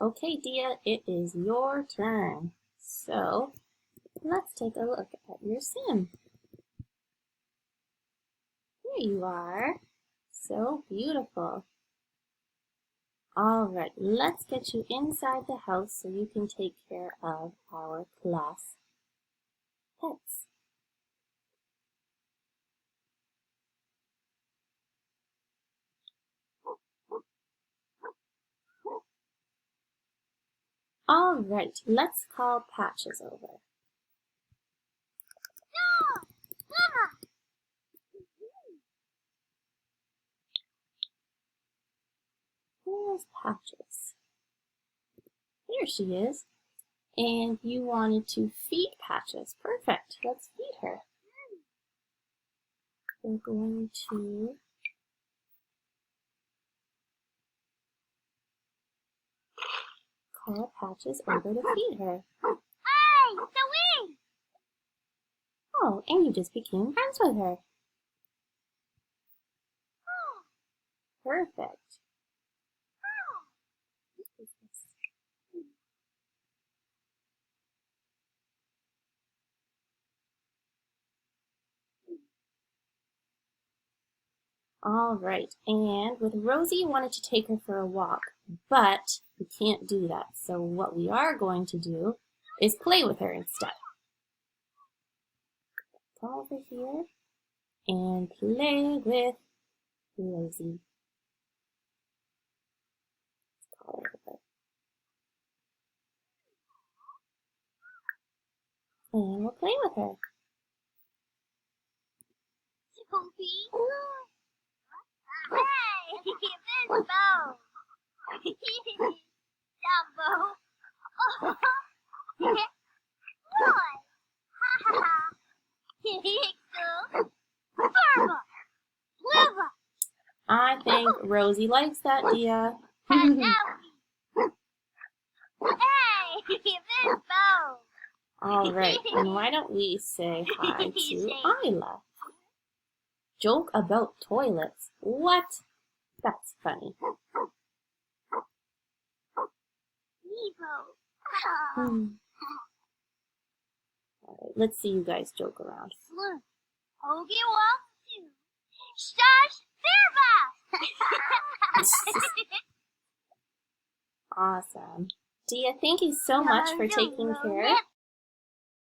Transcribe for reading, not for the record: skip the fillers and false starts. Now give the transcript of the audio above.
Okay, Dia, it is your turn. So let's take a look at your sim. Here you are. So beautiful. All right, let's get you inside the house so you can take care of our class pets. All right, let's call Patches over. Where's Patches? Here she is. And you wanted to feed Patches. Perfect. Let's feed her. We're going to call Patches over to feed her. Hey, the wing! Oh, and you just became friends with her. Perfect. All right, and with Rosie, you wanted to take her for a walk, but we can't do that. So what we are going to do is play with her instead. Come over here and play with Rosie. Let's call her over. And we'll play with her. Sophie? Hey, Miss Bo! Dumbo! Boy! Ha ha ha! Barba! Liver! I think Rosie likes that, Dia. Hey, Miss Bo! All right, and why don't we say hi to Isla? Joke about toilets. What? That's funny. Nebo! All right, let's see you guys joke around. Hoagie wants to. Shush! Awesome. Dia, thank you so much for taking care